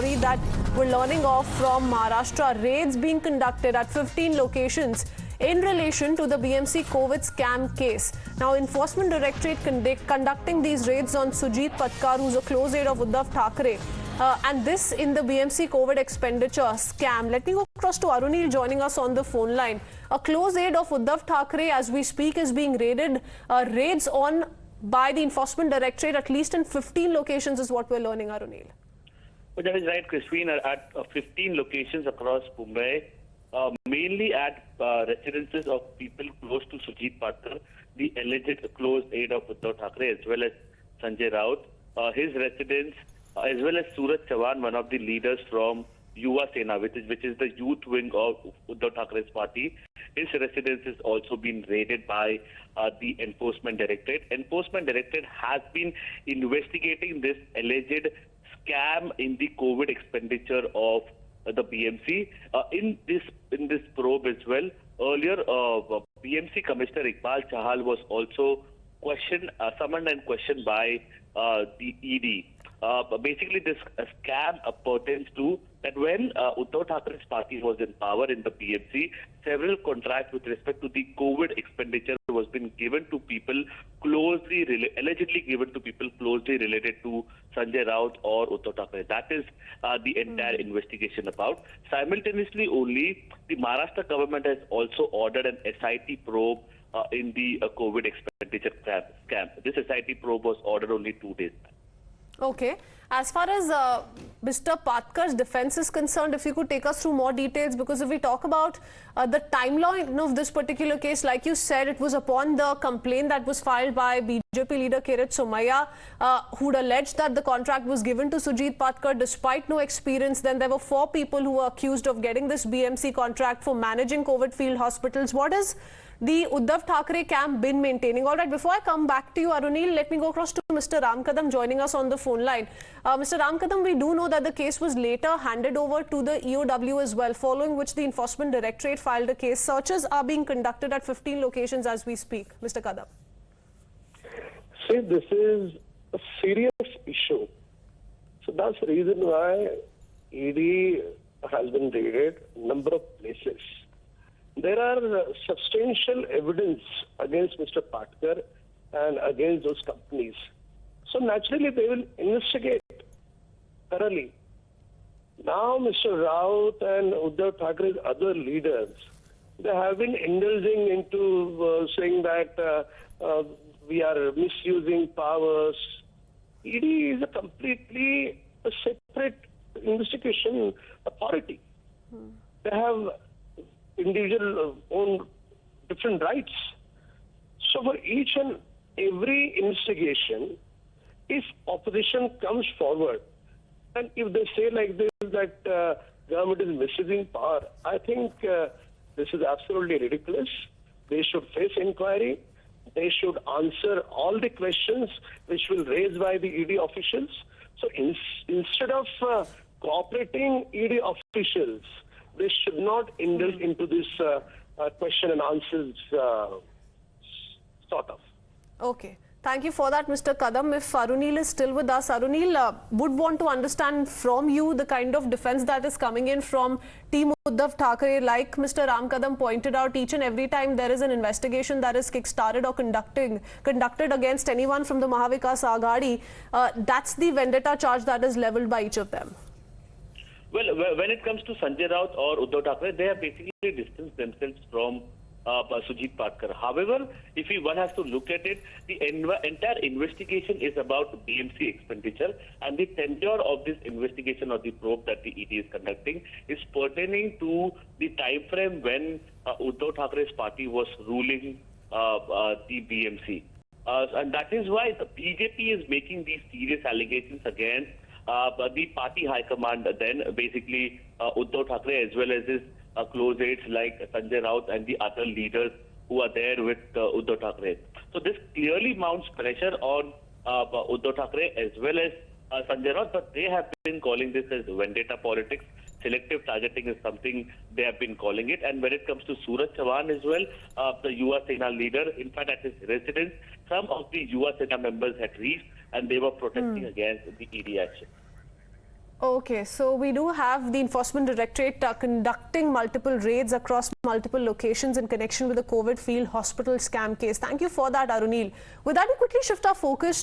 story that we're learning of from Maharashtra. Raids being conducted at 15 locations in relation to the BMC Covid scam case. Now, Enforcement Directorate conducting these raids on Sujit Patkar, who's a close aide of Uddhav Thackeray. And this in the BMC Covid expenditure scam. Let me go across to Arunil joining us on the phone line. A close aide of Uddhav Thackeray, as we speak, is being raided. Raids on by the Enforcement Directorate, at least in 15 locations, is what we're learning, Arunil. Well, that is right, Christine. At 15 locations across Mumbai, mainly at residences of people close to Sujit Patkar, the alleged close aide of Uddhav Thackeray, as well as Sanjay Raut, his residence, as well as Suraj Chavan, one of the leaders from Yuva Sena, which is the youth wing of Uddhav Thackeray's party. His residence has also been raided by the Enforcement Directorate. Enforcement Directorate has been investigating this alleged scam in the COVID expenditure of the BMC. In this probe as well, earlier BMC Commissioner Iqbal Chahal was also summoned and questioned by the ED. Basically, this scam pertains to that when Uddhav Thackeray's party was in power in the BMC, several contracts with respect to the COVID expenditure was been given to people allegedly given to people closely related to Sanjay Raut or Uddhav Thackeray. That is the entire investigation about. Simultaneously, only the Maharashtra government has also ordered an SIT probe in the COVID expenditure scam. This SIT probe was ordered only 2 days back. Okay. As far as Mr. Patkar's defense is concerned, if you could take us through more details, because if we talk about the timeline of this particular case, like you said, it was upon the complaint that was filed by BJP leader Kirit Somaiya, who'd alleged that the contract was given to Sujit Patkar despite no experience. Then there were 4 people who were accused of getting this BMC contract for managing COVID field hospitals. What is the Uddhav Thackeray camp been maintaining? All right, before I come back to you, Arunil, let me go across to Mr. Ramkadam joining us on the phone line. Mr. Ramkadam, we do know that the case was later handed over to the EOW as well, following which the Enforcement Directorate filed a case. Searches are being conducted at 15 locations as we speak. Mr. Kadam. See, this is a serious issue. So that's the reason why ED has been raided a number of places. There are substantial evidence against Mr. Patkar and against those companies. So naturally, they will investigate thoroughly. Now, Mr. Raut and Uddhav Thackeray's other leaders, they have been indulging into saying that we are misusing powers. ED is a completely separate investigation authority. They have individual own different rights. So for each and every investigation, if opposition comes forward, and if they say like this that government is misusing power, I think this is absolutely ridiculous. They should face inquiry. They should answer all the questions which will raised by the ED officials. So instead of cooperating ED officials, they should not indulge into this question and answers sort of. Okay. Thank you for that, Mr. Kadam. If Arunil is still with us, Arunil would want to understand from you the kind of defense that is coming in from Team Uddhav Thackeray. Like Mr. Ram Kadam pointed out, each and every time there is an investigation that is kick-started or conducted against anyone from the Mahavikas Aghadi, that's the vendetta charge that is leveled by each of them. Well, when it comes to Sanjay Raut or Uddhav Thackeray, they have basically distanced themselves from Sujit Patkar. However, if one has to look at it, the entire investigation is about BMC expenditure, and the tenure of this investigation or the probe that the ED is conducting is pertaining to the time frame when Uddhav Thackeray's party was ruling the BMC. And that is why the BJP is making these serious allegations against the party high command, then basically Uddhav Thackeray, as well as his close aides like Sanjay Raut and the other leaders who are there with Uddhav Thackeray. So this clearly mounts pressure on Uddhav Thackeray as well as Sanjay Raut, but they have been calling this as vendetta politics. Selective targeting is something they have been calling it. And when it comes to Suraj Chavan as well, the Yuva Sena leader, in fact at his residence, some of the Yuva Sena members had reached and they were protesting against the ED action. Okay, so we do have the Enforcement Directorate conducting multiple raids across multiple locations in connection with the COVID field hospital scam case. Thank you for that, Arunil. With that, we quickly shift our focus